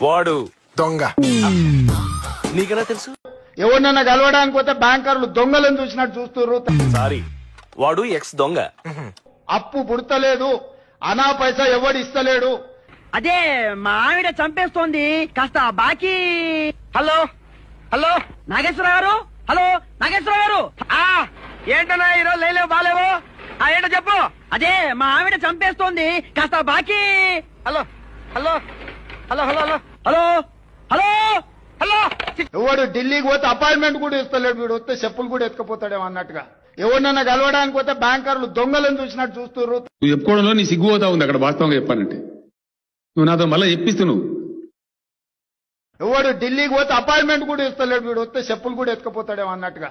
వాడు దొంగ. నీకెలా తెలుసు? ఎవరినన్నా కలవడానికి పోతే బ్యాంకర్లు దొంగలను చూసినట్టు చూస్తుర్రు. సారీ, వాడు ఎక్స్ దొంగ. అప్పు పుడతలేదు, అనా పైసా ఎవడు ఇస్తలేడు. అదే మా ఆవిడ చంపేస్తోంది, కాస్త బాకీ. హలో హలో నాగేశ్వర గారు, హలో నాగేశ్వర గారు. ఏంటన్నా ఈరోజు లేలేవు బాలేవు? ఏంటో చెప్పు. అదే మా ఆవిడ చంపేస్తోంది, కాస్త బాకీ. Hello hello hello hello hello hello hello hello. ఎవడు ఢిల్లీకి పోతే అపాయింట్మెంట్ కూడా ఇస్తలేడు, వీడు వస్తే చెప్పులు కూడా ఎత్తుకపోతాడేమో అన్నట్టుగా. ఎవరినన్నా కలవడానికి పోతే బ్యాంకర్లు దొంగలను చూసినట్టు చూస్తుర్రు. నువ్వు చెప్పుకోవడంలో నీ సిగ్గుపోతా ఉంది అక్కడ. వాస్తవంగా చెప్పానంటే నువ్వు నాతో మళ్ళీ చెప్పిస్తున్నావు. ఎవడు ఢిల్లీకి పోతే అపాయింట్మెంట్ కూడా ఇస్తలేడు, వీడు వస్తే చెప్పులు కూడా ఎత్తుకపోతాడేమో అన్నట్టుగా.